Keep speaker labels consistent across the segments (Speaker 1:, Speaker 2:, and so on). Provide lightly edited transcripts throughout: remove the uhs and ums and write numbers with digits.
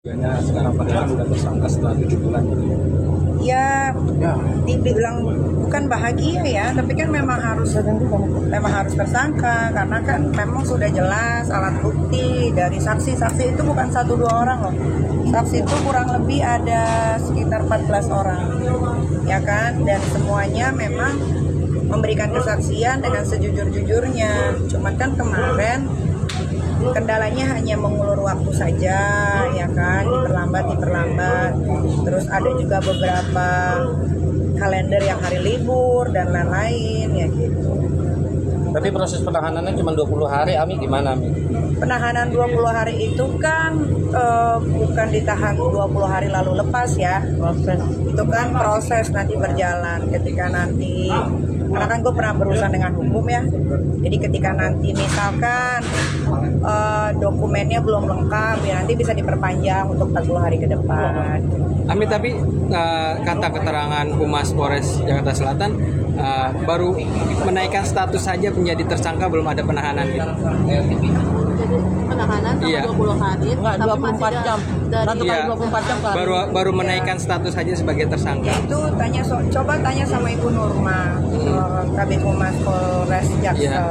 Speaker 1: Sekarang padahal udah tersangka setelah 7 bulan.
Speaker 2: Ya, dibilang bukan bahagia ya, tapi kan memang harus tersangka karena kan memang sudah jelas alat bukti dari saksi itu bukan 1-2 orang loh. Saksi itu kurang lebih ada sekitar 14 orang, ya kan, dan semuanya memang memberikan kesaksian dengan sejujur-jujurnya. Cuman kan kemarin kendalanya hanya mengulur waktu saja, ya kan, diperlambat. Terus ada juga beberapa kalender yang hari libur dan lain-lain, ya gitu.
Speaker 3: Tapi proses penahanannya cuma 20 hari, Ami gimana, Ami?
Speaker 2: Penahanan 20 hari itu kan bukan ditahan 20 hari lalu lepas ya. Proses. Itu kan proses nanti berjalan ketika nanti, karena kan gue pernah berurusan dengan hukum ya. Jadi ketika nanti misalkan dokumennya belum lengkap, ya nanti bisa diperpanjang untuk 40 hari ke depan.
Speaker 4: Ami, tapi kata keterangan Humas Polres Jakarta Selatan baru menaikkan status saja menjadi tersangka, belum ada penahanan gitu.
Speaker 5: Jadi penahanan sama
Speaker 4: Iya.
Speaker 5: 20 hari,
Speaker 6: Enggak, 24 jam. Satu kali 24 jam kali.
Speaker 4: Baru menaikkan status saja sebagai tersangka.
Speaker 2: Ya itu coba tanya sama Ibu Nurma, Kabid Humas Polres Jaksel.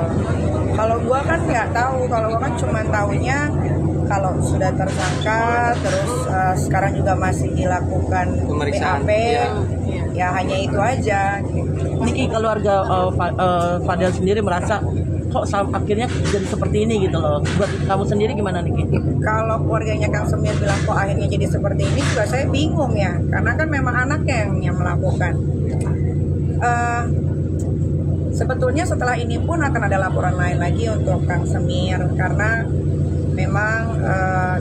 Speaker 2: Kalau gua kan nggak tahu, kalau gua kan cuma tahunya kalau sudah tersangka, terus sekarang juga masih dilakukan
Speaker 4: Pemeriksaan,
Speaker 2: BAP,
Speaker 4: iya.
Speaker 2: ya hanya itu aja.
Speaker 6: Niki, keluarga Fadel sendiri merasa kok akhirnya jadi seperti ini gitu loh. Buat kamu sendiri gimana, Niki?
Speaker 2: Kalau keluarganya Kang Semir bilang kok akhirnya jadi seperti ini, juga saya bingung ya, karena kan memang anaknya yang melakukan. Sebetulnya setelah ini pun akan ada laporan lain lagi untuk Kang Semir, karena memang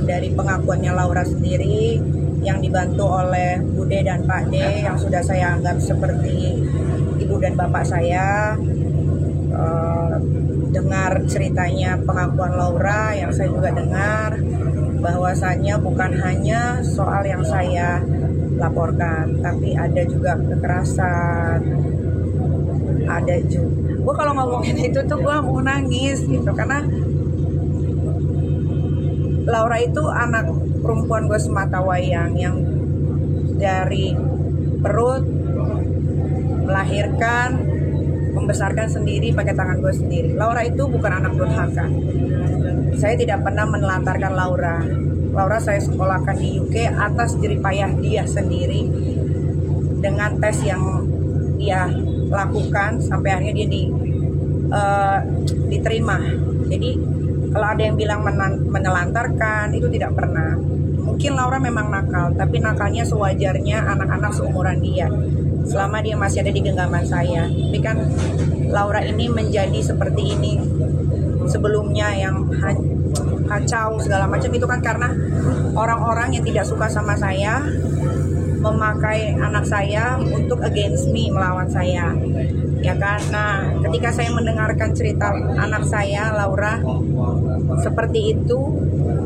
Speaker 2: dari pengakuannya Laura sendiri yang dibantu oleh Bude dan Pak D yang sudah saya anggap seperti ibu dan bapak saya, dengar ceritanya pengakuan Laura yang saya juga dengar bahwasannya bukan hanya soal yang saya laporkan, tapi ada juga kekerasan, ada juga. Gue kalau ngomongin itu tuh gue mau nangis gitu, karena Laura itu anak perempuan gue semata wayang yang dari perut melahirkan, membesarkan sendiri pakai tangan gue sendiri. Laura itu bukan anak durhaka. Saya tidak pernah menelantarkan Laura. Laura saya sekolahkan di UK atas jeripayah dia sendiri dengan tes yang dia lakukan sampai akhirnya dia diterima. Jadi kalau ada yang bilang menelantarkan, itu tidak pernah. Mungkin Laura memang nakal, tapi nakalnya sewajarnya anak-anak seumuran dia. Selama dia masih ada di genggaman saya. Tapi kan Laura ini menjadi seperti ini sebelumnya, yang kacau segala macam, itu kan karena orang-orang yang tidak suka sama saya memakai anak saya untuk against me, melawan saya, ya kan. Nah, ketika saya mendengarkan cerita anak saya Laura seperti itu,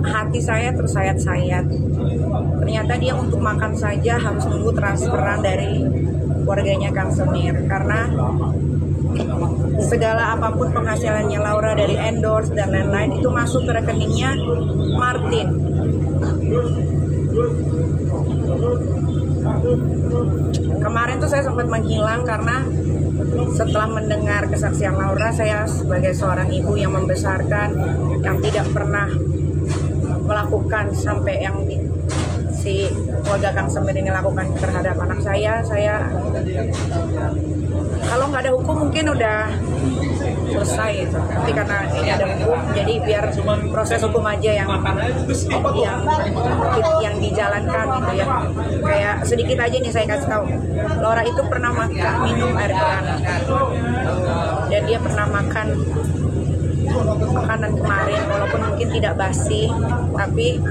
Speaker 2: hati saya tersayat-sayat. Ternyata dia untuk makan saja harus nunggu transferan dari keluarganya Kang Semir, karena segala apapun penghasilannya Laura dari endorse dan lain-lain itu masuk ke rekeningnya Martin. Kemarin tuh saya sempat menghilang karena setelah mendengar kesaksian Laura, saya sebagai seorang ibu yang membesarkan, yang tidak pernah melakukan sampai yang si keluarga Kang Semir ini lakukan terhadap anak saya kalau nggak ada hukum mungkin udah selesai gitu. Tapi karena ini ada hukum, jadi biar proses hukum aja yang dijalankan gitu ya. Kayak sedikit aja nih saya kasih tahu, Laura itu pernah minum air keran, dan dia pernah makan makanan kemarin, walaupun mungkin tidak basi, tapi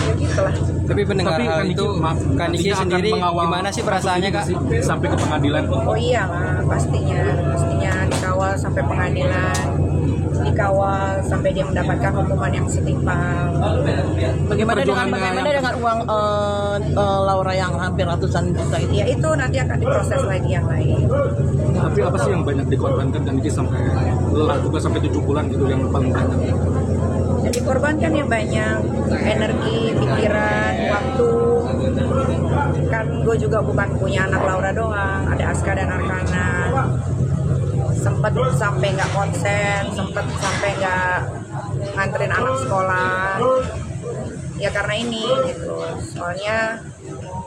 Speaker 2: ya gitulah.
Speaker 4: Tapi pendengar hal itu, Kak Niki sendiri gimana sih perasaannya, Kak?
Speaker 1: Sampai ke pengadilan.
Speaker 2: Oh iya lah, pastinya dikawal sampai pengadilan, dikawal sampai dia mendapatkan hukuman yang setimpal.
Speaker 6: Bagaimana dengan uang Laura yang hampir ratusan juta itu?
Speaker 2: Ya itu nanti akan diproses lagi yang lain.
Speaker 1: Tapi apa sih yang banyak dikorbankan dan ini sampai lelah juga sampai 7 bulan gitu yang paling banyak?
Speaker 2: Jadi korban kan ya banyak energi, pikiran, waktu. Kan gue juga bukan punya anak Laura doang, ada Aska dan Arkana. Sempet sampai nggak konsen, sempet sampai nggak nganterin anak sekolah. Ya karena ini gitu. Soalnya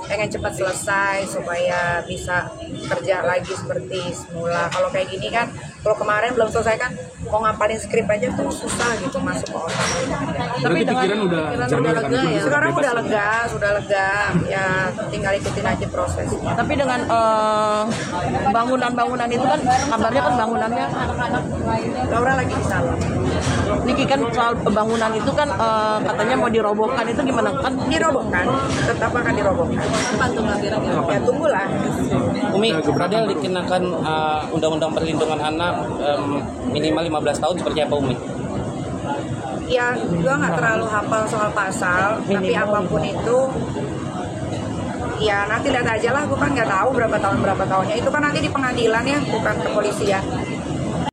Speaker 2: pengen cepat selesai supaya bisa kerja lagi seperti semula. Kalau kayak gini kan, kalau kemarin belum selesai kan, mau ngapalin skrip aja tuh susah gitu masuk ke otak.
Speaker 1: Tapi pikiran udah jernih kan?
Speaker 5: lega ya.
Speaker 2: Sekarang udah lega, ya tinggal ikutin aja proses.
Speaker 6: Tapi dengan bangunan-bangunan itu kan kabarnya kan bangunannya
Speaker 2: Laura lagi di salon.
Speaker 6: Niki kan soal bangunan itu kan katanya mau dirobohkan, itu gimana kan?
Speaker 2: Dirobohkan, tetap akan dirobohkan.
Speaker 5: Kapan tuh Mbak kira-kira?
Speaker 2: Ya tunggulah.
Speaker 3: Umi, Fadel dikenakan undang-undang perlindungan anak minimal 15 tahun seperti apa Umi?
Speaker 2: Ya gue nggak terlalu hafal soal pasal, tapi apapun itu ya nanti lihat aja lah, gue kan nggak tahu berapa tahunnya, itu kan nanti di pengadilan ya, bukan kepolisian.